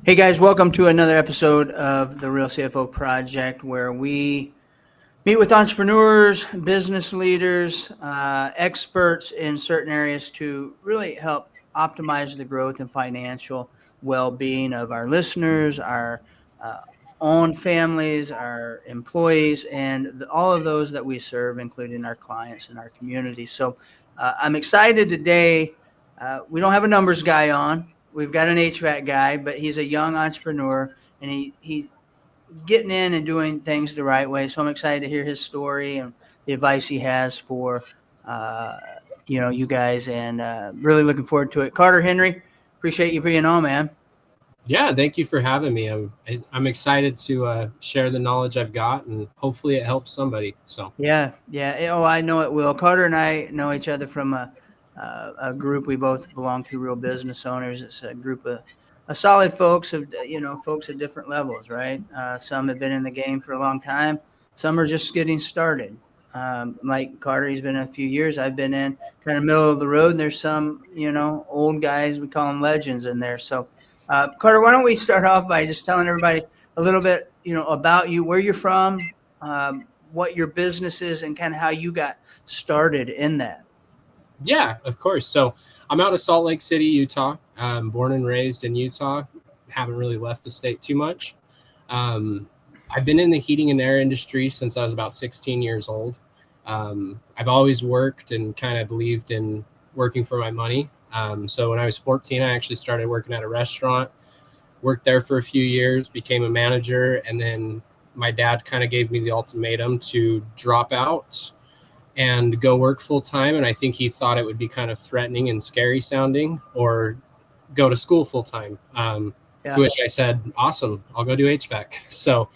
Hey guys, welcome to another episode of the Real CFO Project, where we meet with entrepreneurs, business leaders, experts in certain areas to really help optimize the growth and financial well-being of our listeners, our uh, own families, our employees, and all of those that we serve, including our clients and our community. So I'm excited today. We don't have a numbers guy on. We've got an HVAC guy, but he's a young entrepreneur, and he's getting in and doing things the right way. So I'm excited to hear his story and the advice he has for uh, you guys, and really looking forward to it. Carter Henrie, appreciate you being on, man. Yeah, thank you for having me. I'm excited to share the knowledge I've got, and hopefully it helps somebody. So Yeah. Oh, I know it will. Carter and I know each other from a group we both belong to, Real Business Owners. It's a group of solid folks folks at different levels, right? Some have been in the game for a long time. Some are just getting started. Like Carter, he's been in a few years. I've been in kind of middle of the road. And there's some, old guys, we call them legends in there. So, Carter, why don't we start off by just telling everybody a little bit, about you, where you're from, what your business is, and kind of how you got started in that. yeah, of course. So I'm out of Salt Lake City, Utah. Born and raised in Utah. Haven't really left the state too much. I've been in the heating and air industry since I was about 16 years old. I've always worked and kind of believed in working for my money. So when I was 14, I actually started working at a restaurant, worked there for a few years, became a manager, and then my dad kind of gave me the ultimatum to drop out and go work full time. And I think he thought it would be kind of threatening and scary sounding, or go to school full time. To which I said, awesome, I'll go do HVAC. So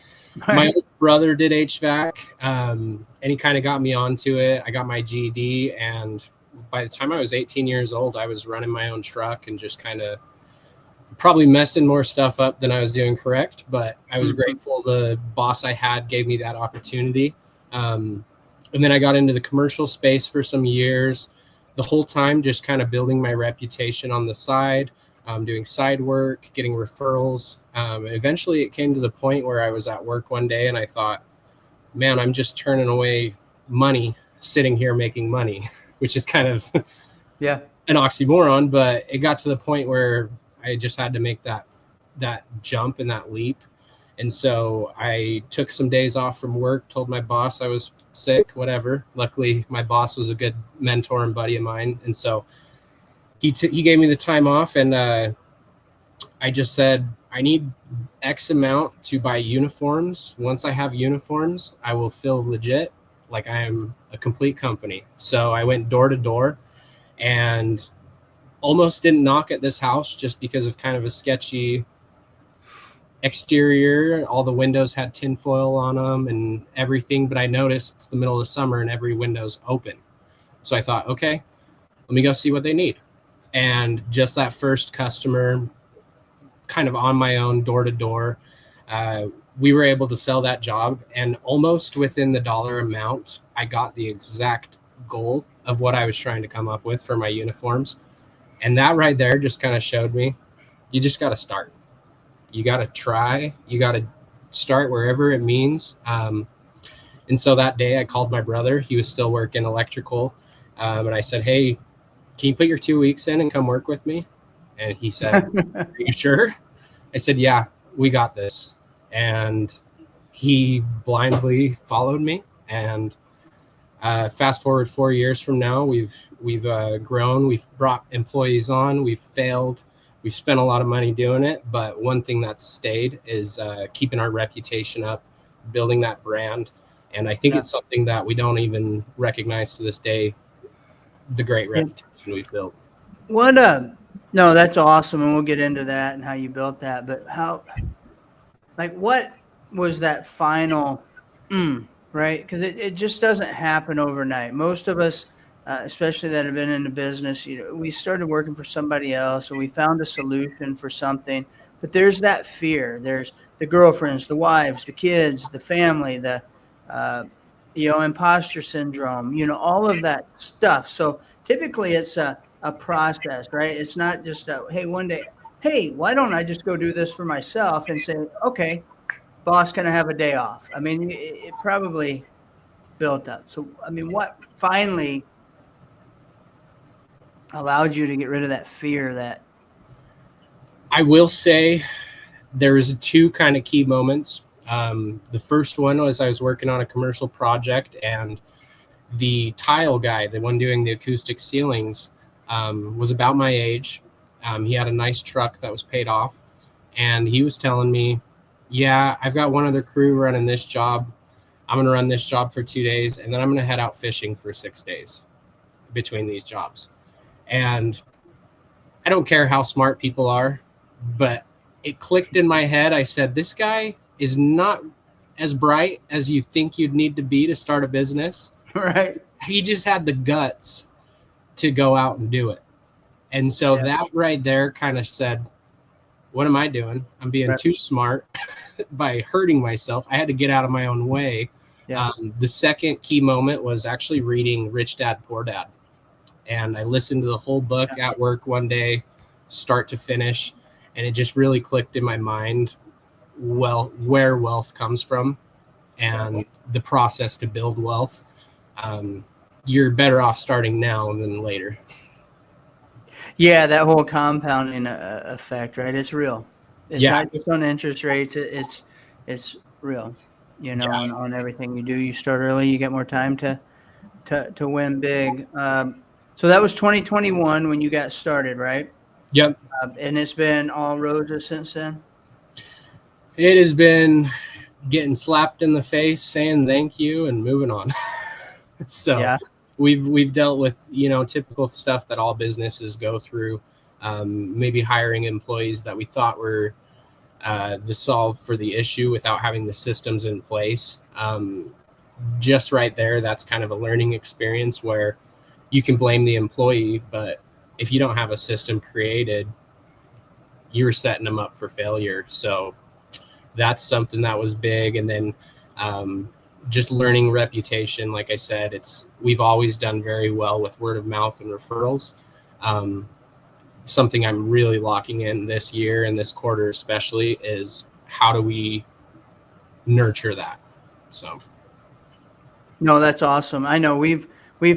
my older brother did HVAC, and he kind of got me onto it. I got my GED, and by the time I was 18 years old, I was running my own truck and just kind of probably messing more stuff up than I was doing correct. But I was grateful the boss I had gave me that opportunity. And then I got into the commercial space for some years, the whole time just kind of building my reputation on the side, doing side work, getting referrals. Eventually it came to the point where I was at work one day and I thought, man, I'm just turning away money sitting here making money, which is kind of an oxymoron. But it got to the point where I just had to make that jump and that leap. And so I took some days off from work, told my boss I was sick, whatever. Luckily, my boss was a good mentor and buddy of mine. And so he gave me the time off, and I just said, I need X amount to buy uniforms. Once I have uniforms, I will feel legit, like I am a complete company. So I went door to door and almost didn't knock at this house just because of kind of a sketchy exterior. All the windows had tinfoil on them and everything, but I noticed it's the middle of the summer and every window's open. So I thought, okay, let me go see what they need. And just that first customer, kind of on my own, door to door, we were able to sell that job, and almost within the dollar amount, I got the exact goal of what I was trying to come up with for my uniforms. And that right there just kind of showed me, you just got to start. You got to try. You got to start wherever it means. And so that day I called my brother. He was still working electrical. And I said, hey, can you put your 2 weeks in and come work with me? And he said, are you sure? I said, yeah, we got this. And he blindly followed me. And fast forward 4 years from now, we've grown. We've brought employees on. We've failed. We've spent a lot of money doing it, but one thing that's stayed is keeping our reputation up, building that brand. And I think it's something that we don't even recognize to this day, the great reputation we've built. No, that's awesome. And we'll get into that and how you built that. But what was that final, right? Because it just doesn't happen overnight. Most of us, especially that have been in the business, we started working for somebody else, or we found a solution for something, but there's that fear. There's the girlfriends, the wives, the kids, the family, the imposter syndrome, all of that stuff. So typically it's a process, right? It's not just hey, one day hey, why don't I just go do this for myself and say, okay, boss, can I have a day off? I mean, it probably built up. So, I mean, what finally allowed you to get rid of that fear that, I will say there was two kind of key moments. The first one was I was working on a commercial project, and the tile guy, the one doing the acoustic ceilings, was about my age. He had a nice truck that was paid off, and he was telling me, yeah, I've got one other crew running this job. I'm going to run this job for 2 days, and then I'm going to head out fishing for 6 days between these jobs. And I don't care how smart people are, but it clicked in my head. I said, this guy is not as bright as you think you'd need to be to start a business. right? He just had the guts to go out and do it. And so that right there kind of said, what am I doing? I'm being too smart by hurting myself. I had to get out of my own way. Yeah. The second key moment was actually reading Rich Dad, Poor Dad. And I listened to the whole book at work one day, start to finish. And it just really clicked in my mind, well, where wealth comes from and the process to build wealth. You're better off starting now than later. Yeah, that whole compounding effect, right? It's real. It's not just on interest rates. It's real. You know, on everything you do. You start early, you get more time to win big. So that was 2021 when you got started, right? Yep. And it's been all roses since then? It has been getting slapped in the face, saying thank you, and moving on. So we've dealt with, typical stuff that all businesses go through, maybe hiring employees that we thought were the solve for the issue without having the systems in place. Just right there, that's kind of a learning experience where you can blame the employee, but if you don't have a system created, you're setting them up for failure. So that's something that was big. And then just learning reputation. Like I said, we've always done very well with word of mouth and referrals. Something I'm really locking in this year and this quarter especially is how do we nurture that? So. No, that's awesome. I know we've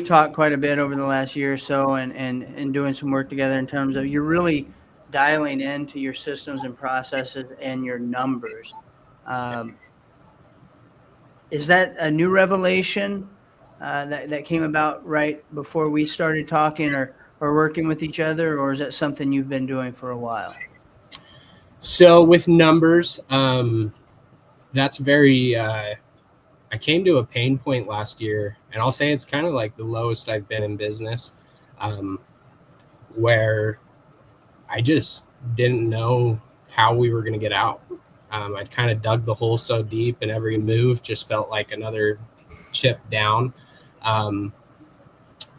talked quite a bit over the last year or so and doing some work together in terms of you're really dialing into your systems and processes and your numbers. Is that a new revelation that came about right before we started talking or working with each other, or is that something you've been doing for a while? So with numbers, that's very I came to a pain point last year, and I'll say it's kind of like the lowest I've been in business, where I just didn't know how we were going to get out. I'd kind of dug the hole so deep, and every move just felt like another chip down. And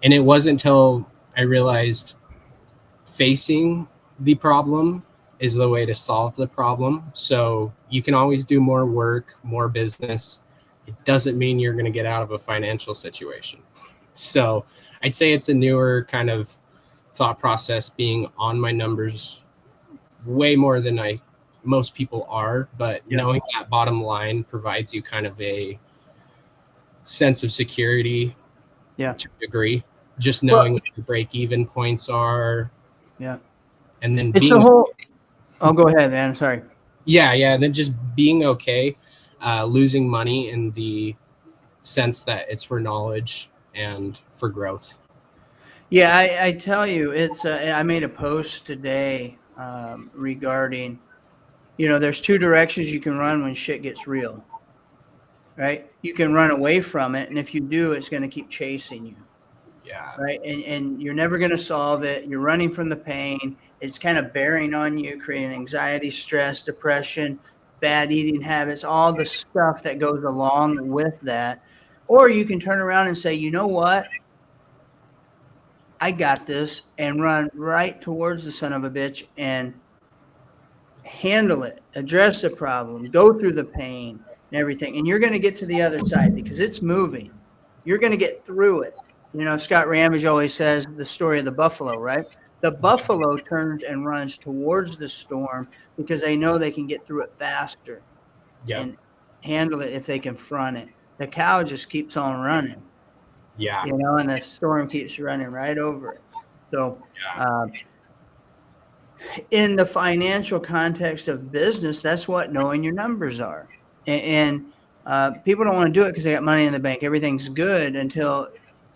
it wasn't until I realized facing the problem is the way to solve the problem. So you can always do more work, more business. It doesn't mean you're going to get out of a financial situation. So I'd say it's a newer kind of thought process, being on my numbers way more than most people are, but knowing that bottom line provides you kind of a sense of security to a degree, just knowing what your break-even points are. Yeah. And then it's being go ahead, man. Sorry. And then just being okay, losing money in the sense that it's for knowledge and for growth. Yeah, I tell you, I made a post today regarding, there's two directions you can run when shit gets real, right? You can run away from it, and if you do, it's going to keep chasing you. Yeah. Right. And you're never going to solve it. You're running from the pain. It's kind of bearing on you, creating anxiety, stress, depression, bad eating habits, all the stuff that goes along with that. Or you can turn around and say, you know what? I got this, and run right towards the son of a bitch and handle it, address the problem, go through the pain and everything. And you're going to get to the other side because it's moving. You're going to get through it. Scott Ramage always says the story of the buffalo, right? The buffalo turns and runs towards the storm because they know they can get through it faster Yep. and handle it if they confront it. The cow just keeps on running, Yeah. and the storm keeps running right over it. So, Yeah. in the financial context of business, that's what knowing your numbers are. And people don't want to do it because they got money in the bank. Everything's good until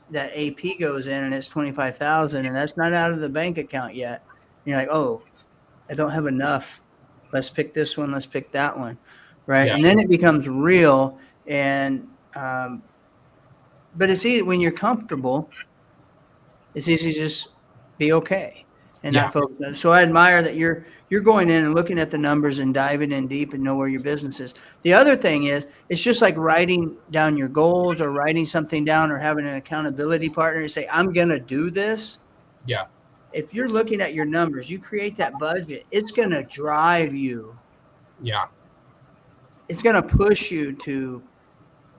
that AP goes in and it's 25,000, and that's not out of the bank account yet. And you're like, oh, I don't have enough. Let's pick this one. Let's pick that one, right? Yeah. And then it becomes real. And but it's easy when you're comfortable. It's easy to just be okay and Yeah. not focus. So I admire that you're going in and looking at the numbers and diving in deep and know where your business is. The other thing is, it's just like writing down your goals or writing something down or having an accountability partner and say, I'm going to do this. Yeah. If you're looking at your numbers, you create that budget, it's going to drive you. Yeah. It's going to push you to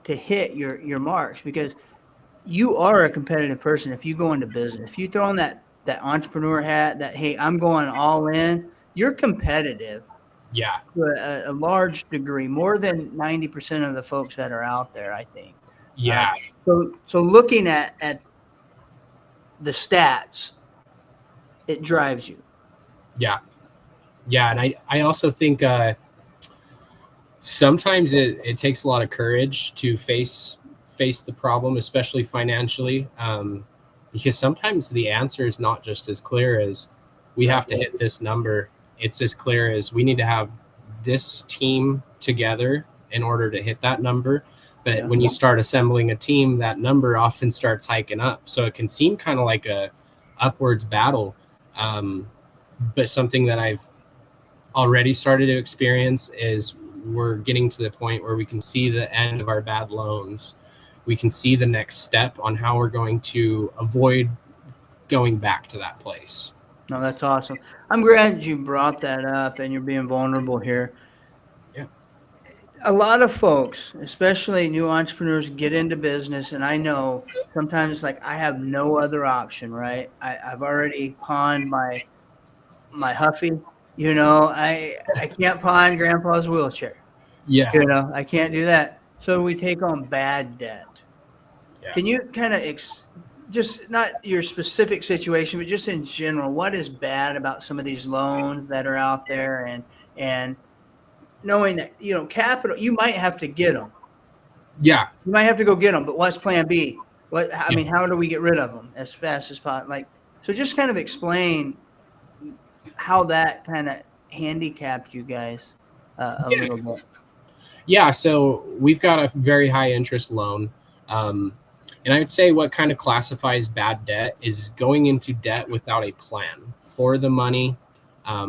hit your marks, because you are a competitive person. If you go into business, if you throw on that entrepreneur hat, that, hey, I'm going all in, you're competitive Yeah. to a large degree, more than 90% of the folks that are out there, I think. Yeah. So looking at the stats, it drives you. Yeah. Yeah. And I also think sometimes it takes a lot of courage to face the problem, especially financially, because sometimes the answer is not just as clear as we have to hit this number. It's as clear as we need to have this team together in order to hit that number. But when you start assembling a team, that number often starts hiking up. So it can seem kind of like a upwards battle. But something that I've already started to experience is we're getting to the point where we can see the end of our bad loans. We can see the next step on how we're going to avoid going back to that place. No, that's awesome. I'm glad you brought that up and you're being vulnerable here. Yeah. A lot of folks, especially new entrepreneurs, get into business, and I know sometimes, like, I have no other option, right? I've already pawned my Huffy. I can't pawn grandpa's wheelchair. Yeah. I can't do that. So we take on bad debt. Yeah. Can you kind of just not your specific situation, but just in general, what is bad about some of these loans that are out there, and knowing that, capital, you might have to get them. Yeah. You might have to go get them, but what's plan B? How do we get rid of them as fast as possible? So just kind of explain how that kind of handicapped you guys a little bit. Yeah. So we've got a very high interest loan. And I would say what kind of classifies bad debt is going into debt without a plan for the money,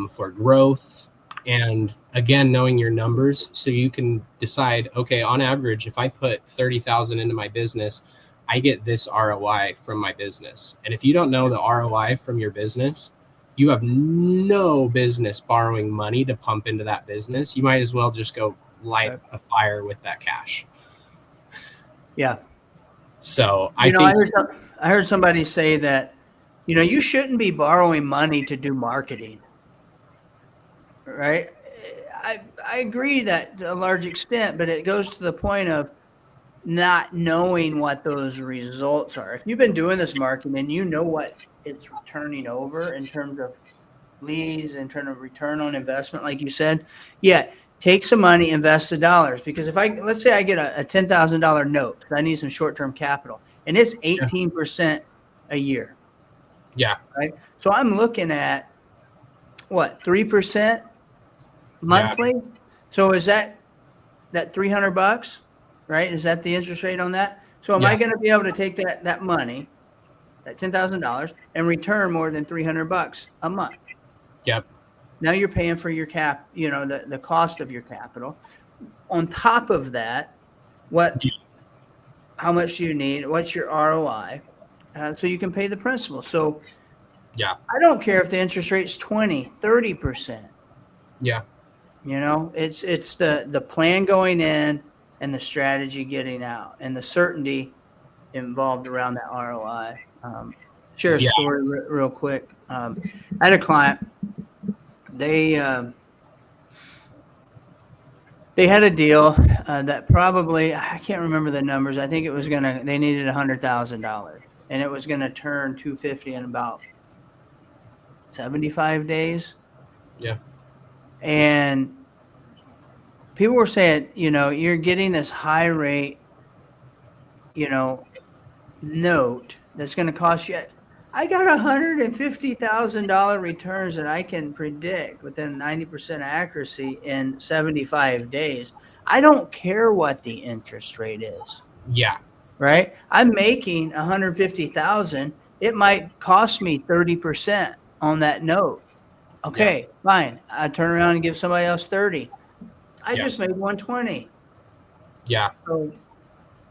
for growth, and again, knowing your numbers so you can decide, okay, on average, if I put 30,000 into my business, I get this ROI from my business. And if you don't know the ROI from your business, you have no business borrowing money to pump into that business. You might as well just go light a fire with that cash. Yeah. So I heard somebody say that, you shouldn't be borrowing money to do marketing. Right. I agree that to a large extent, but it goes to the point of not knowing what those results are. If you've been doing this marketing and you know what it's turning over in terms of leads, in terms of return on investment, like you said, take some money, invest the dollars. Because let's say I get a $10,000 note, because I need some short-term capital, and it's 18% a year. Yeah. Right. So I'm looking at what, 3% monthly? Yeah. So is that $300, right? Is that the interest rate on that? So am I going to be able to take that money, that $10,000, and return more than $300 a month? Yep. Now you're paying for your the cost of your capital. On top of that, how much do you need? What's your ROI? So you can pay the principal. So I don't care if the interest rate's 20, 30%. Yeah. It's the plan going in and the strategy getting out and the certainty involved around that ROI. share a Yeah. story real quick. I had a client. They had a deal that probably, I can't remember the numbers. I think it was they needed $100,000, and it was gonna turn 250 in about 75 days. Yeah. And people were saying, you're getting this high rate, note that's going to cost you. I got $150,000 returns that I can predict within 90% accuracy in 75 days. I don't care what the interest rate is, Yeah. right? I'm making 150,000. It might cost me 30% on that note. Okay, fine. I turn around and give somebody else 30. I Yeah. just made 120. Yeah. So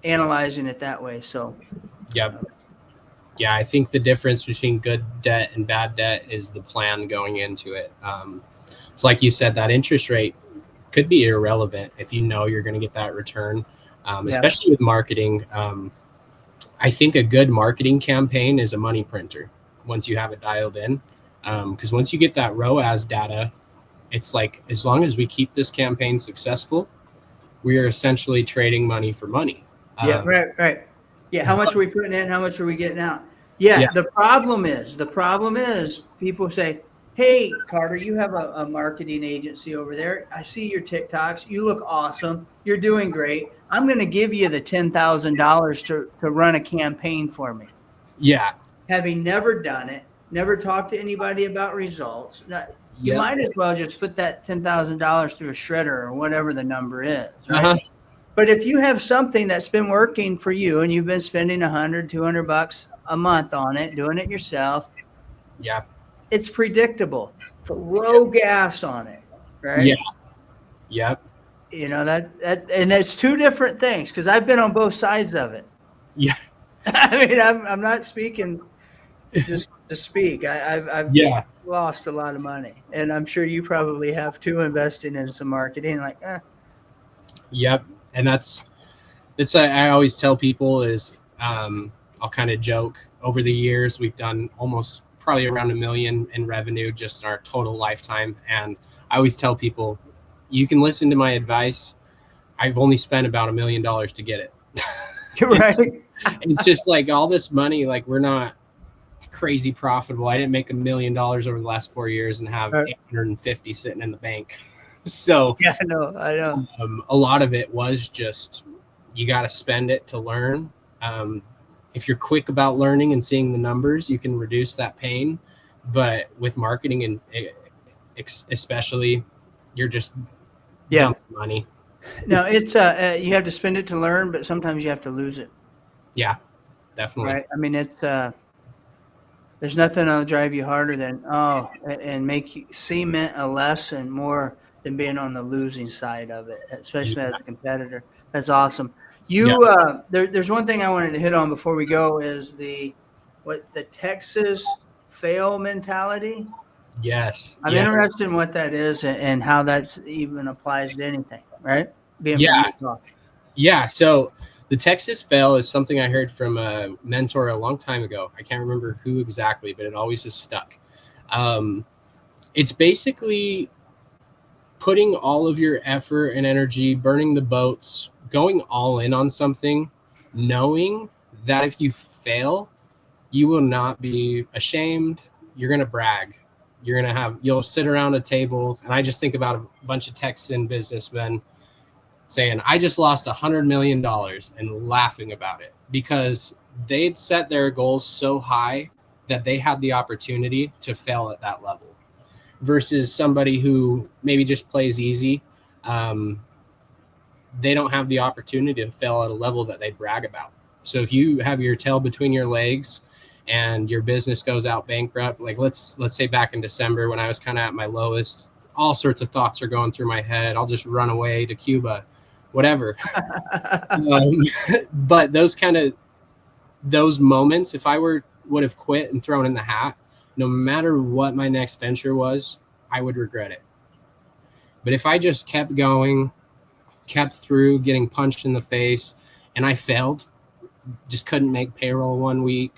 analyzing it that way. So Yep. Yeah, I think the difference between good debt and bad debt is the plan going into it. It's like you said, that interest rate could be irrelevant if you know you're going to get that return, especially with marketing. I think a good marketing campaign is a money printer once you have it dialed in. Because once you get that ROAS data, it's like, as long as we keep this campaign successful, we are essentially trading money for money. yeah, right. Yeah, how much are we putting in? How much are we getting out? Yeah, Yeah. the problem is people say, hey, Carter, you have a marketing agency over there. I see your TikToks. You look awesome. You're doing great. I'm going to give you the $10,000 to run a campaign for me. Yeah. Having never done it, never talked to anybody about results. You Yep. might as well just put that $10,000 through a shredder or whatever the number is, right? Uh-huh. But if you have something that's been working for you and you've been spending $100-200 a month on it, doing it yourself, Yeah. it's predictable. Throw gas on it, Yeah. right? Yep. That and that's two different things because I've been on both sides of it. Yeah. I mean, I'm not speaking just to speak. I've Yeah. lost a lot of money, and I'm sure you probably have too, investing in some marketing. Like, Yep. And that's I always tell people is, I'll kind of joke, over the years we've done almost probably around $1 million in revenue just in our total lifetime. And I always tell people, you can listen to my advice. I've only spent about $1 million to get it. right? It's just like all this money, like we're not crazy profitable. I didn't make $1 million over the last 4 years and have 850 sitting in the bank. So yeah, I know. A lot of it was just, you got to spend it to learn. If you're quick about learning and seeing the numbers, you can reduce that pain. But with marketing and especially, you're just dumping money. No, it's you have to spend it to learn, but sometimes you have to lose it. Yeah, definitely. Right. I mean, it's there's nothing that'll drive you harder than and make you cement a lesson more than being on the losing side of it, especially as a competitor. That's awesome. There's one thing I wanted to hit on before we go is the Texas fail mentality. Yes. I'm interested in what that is and how that's even applies to anything, right? Being from Utah. Yeah. So the Texas fail is something I heard from a mentor a long time ago. I can't remember who exactly, but it always has stuck. It's basically putting all of your effort and energy, burning the boats, going all in on something, knowing that if you fail, you will not be ashamed. You're going to brag. You'll sit around a table. And I just think about a bunch of Texan businessmen saying, I just lost $100 million, and laughing about it because they'd set their goals so high that they had the opportunity to fail at that level versus somebody who maybe just plays easy. They don't have the opportunity to fail at a level that they brag about. So if you have your tail between your legs and your business goes out bankrupt, like let's say back in December when I was kind of at my lowest, all sorts of thoughts are going through my head. I'll just run away to Cuba, whatever. But those moments, if I would have quit and thrown in the hat, no matter what my next venture was, I would regret it. But if I just kept going, kept through getting punched in the face, and I failed, just couldn't make payroll one week,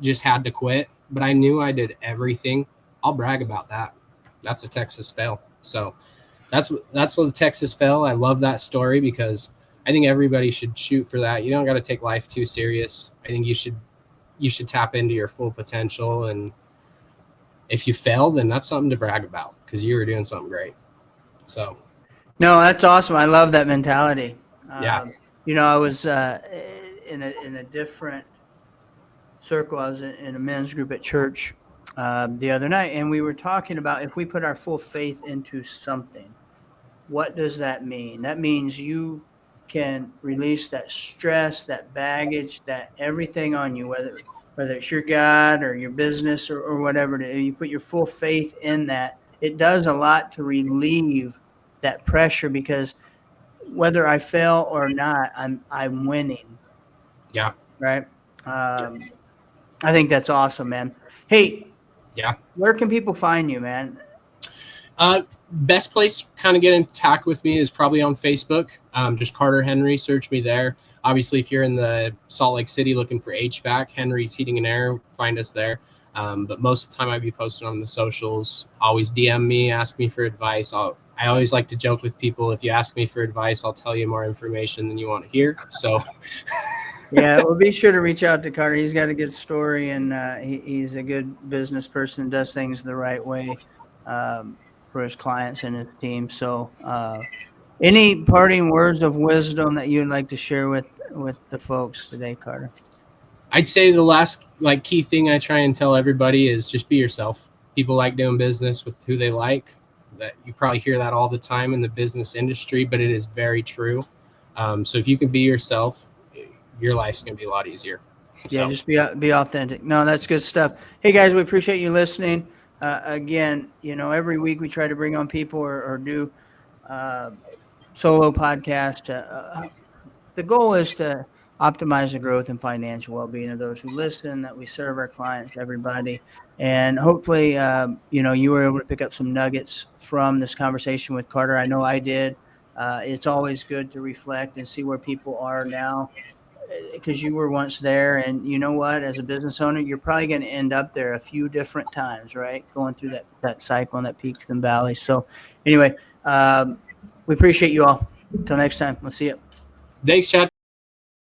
just had to quit, but I knew I did everything. I'll brag about that. That's a Texas fail. So that's what the Texas fail. I love that story because I think everybody should shoot for that. You don't got to take life too serious. I think you should tap into your full potential, and if you fail, then that's something to brag about because you were doing something great. So No, that's awesome. I love that mentality. yeah. I was in a different circle. I was in a men's group at church the other night, and we were talking about if we put our full faith into something, what does that mean? That means you can release that stress, that baggage, that everything on you, whether it's your God or your business or whatever. You put your full faith in that. It does a lot to relieve that pressure because whether I fail or not, I'm winning. Yeah. Right. I think that's awesome, man. Hey, Yeah. where can people find you, man? Best place kind of get in contact with me is probably on Facebook. Just Carter Henrie, search me there. Obviously, if you're in the Salt Lake City looking for HVAC, Henry's Heating and Air, find us there. But most of the time I'd be posting on the socials. Always DM me, ask me for advice. I always like to joke with people. If you ask me for advice, I'll tell you more information than you want to hear. So yeah, well, be sure to reach out to Carter. He's got a good story, and he's a good business person and does things the right way for his clients and his team. So any parting words of wisdom that you'd like to share with the folks today, Carter? I'd say the last key thing I try and tell everybody is just be yourself. People like doing business with who they like. That you probably hear that all the time in the business industry, but it is very true. So if you can be yourself, your life's going to be a lot easier. Yeah, just be authentic. No, that's good stuff. Hey guys, we appreciate you listening. Again, every week we try to bring on people or do solo podcast. The goal is to optimize the growth and financial well-being of those who listen, that we serve our clients, everybody. And hopefully, you were able to pick up some nuggets from this conversation with Carter. I know I did. It's always good to reflect and see where people are now, because you were once there. And you know what, as a business owner, you're probably going to end up there a few different times, right? Going through that cycle and that peaks and valleys. So anyway, we appreciate you all. Until next time, we'll see you. Thanks, Chad.